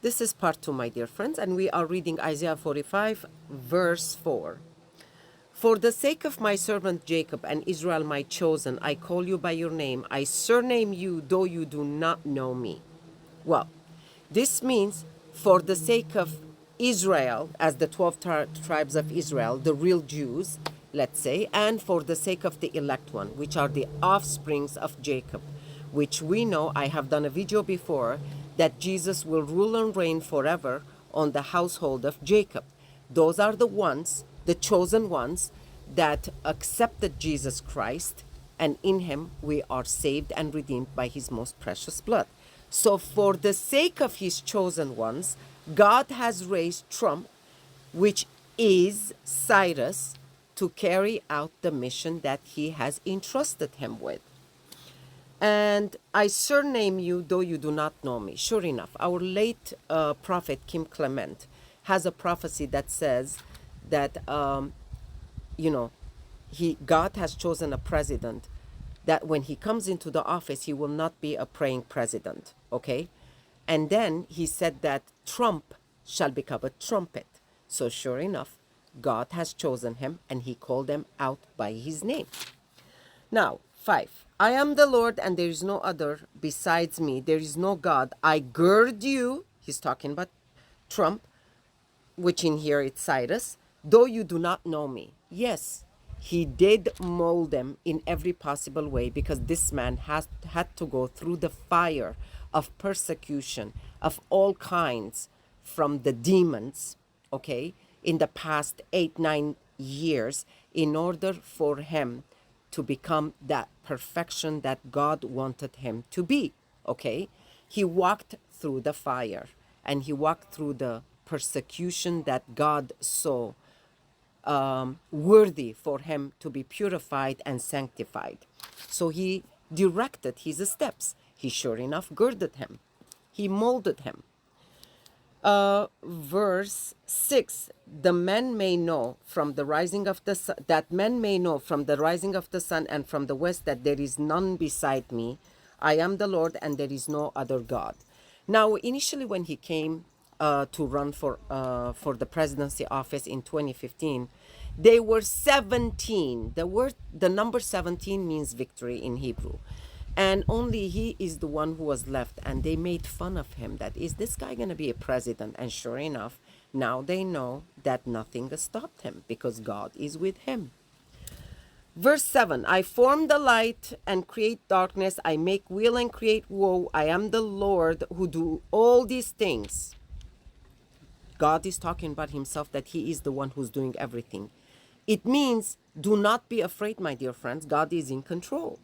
This is part 2, my dear friends, and we are reading Isaiah 45, verse 4. For the sake of my servant Jacob and Israel my chosen, I call you by your name. I surname you, though you do not know me. Well, this means for the sake of Israel, as the 12 tribes of Israel, the real Jews, let's say, and for the sake of the elect one, which are the offsprings of Jacob, which we know, I have done a video before, that Jesus will rule and reign forever on the household of Jacob. Those are the ones, the chosen ones, that accepted Jesus Christ, and in him we are saved and redeemed by his most precious blood. So for the sake of his chosen ones, God has raised Trump, which is Cyrus, to carry out the mission that he has entrusted him with. And I surname you, though you do not know me. Sure enough, our late prophet Kim Clement has a prophecy that says that, God has chosen a president that when he comes into the office, he will not be a praying president, okay? And then he said that Trump shall become a trumpet. So sure enough, God has chosen him, and he called them out by his name. Now, 5. I am the Lord, and there is no other besides me. There is no God. I gird you. He's talking about Trump, which in here it's Cyrus, though you do not know me. Yes, he did mold them in every possible way, because this man had to go through the fire of persecution of all kinds from the demons, okay, in the past 8-9 years, in order for him to become that perfection that God wanted him to be, okay? He walked through the fire, and he walked through the persecution that God saw worthy for him to be purified and sanctified. So he directed his steps. He sure enough girded him. He molded him. Verse 6, the men may know from the rising of the sun, that men may know from the rising of the sun and from the west that there is none beside me. I am the Lord, and there is no other God. Now, initially when he came to run for the presidency office in 2015, they were 17. The number 17 means victory in Hebrew. And only he is the one who was left, and they made fun of him, that is this guy going to be a president? And sure enough, now they know that nothing has stopped him, because God is with him. Verse 7, I form the light and create darkness. I make weal and create woe. I am the Lord who do all these things. God is talking about himself, that he is the one who's doing everything. It means do not be afraid, my dear friends. God is in control.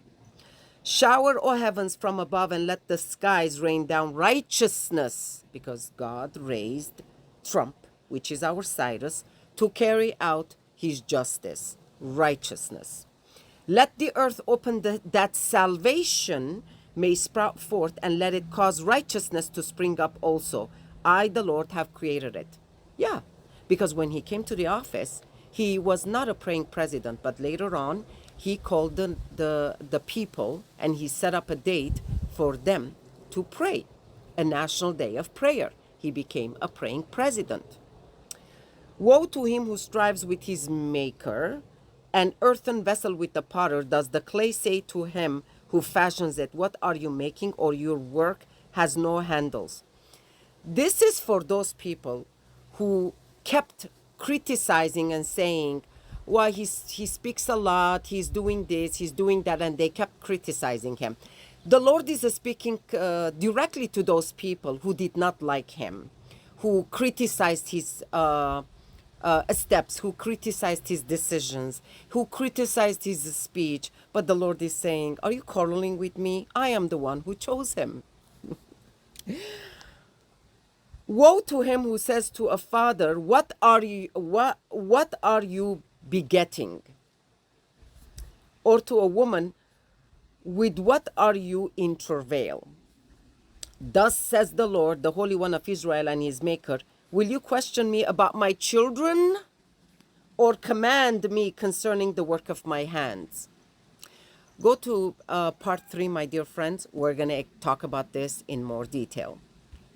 Shower, O heavens, from above, and let the skies rain down righteousness, because God raised Trump, which is our Cyrus, to carry out his justice, righteousness. Let the earth open that salvation may sprout forth, and let it cause righteousness to spring up also. I, the Lord, have created it. Yeah, because when he came to the office, he was not a praying president, but later on, he called the people, and he set up a date for them to pray, a national day of prayer. He became a praying president. Woe to him who strives with his maker, an earthen vessel with the potter. Does the clay say to him who fashions it, what are you making? Or your work has no handles. This is for those people who kept criticizing and saying, why he speaks a lot, he's doing this, he's doing that, and they kept criticizing him. The Lord is speaking directly to those people who did not like him, who criticized his steps, who criticized his decisions, who criticized his speech. But the Lord is saying, are you quarreling with me? I am the one who chose him. Woe to him who says to a father, what are you begetting? Or to a woman, with what are you in travail? Thus says the Lord, the Holy One of Israel and his Maker, will you question me about my children, or command me concerning the work of my hands? Go to part 3, my dear friends. We're going to talk about this in more detail.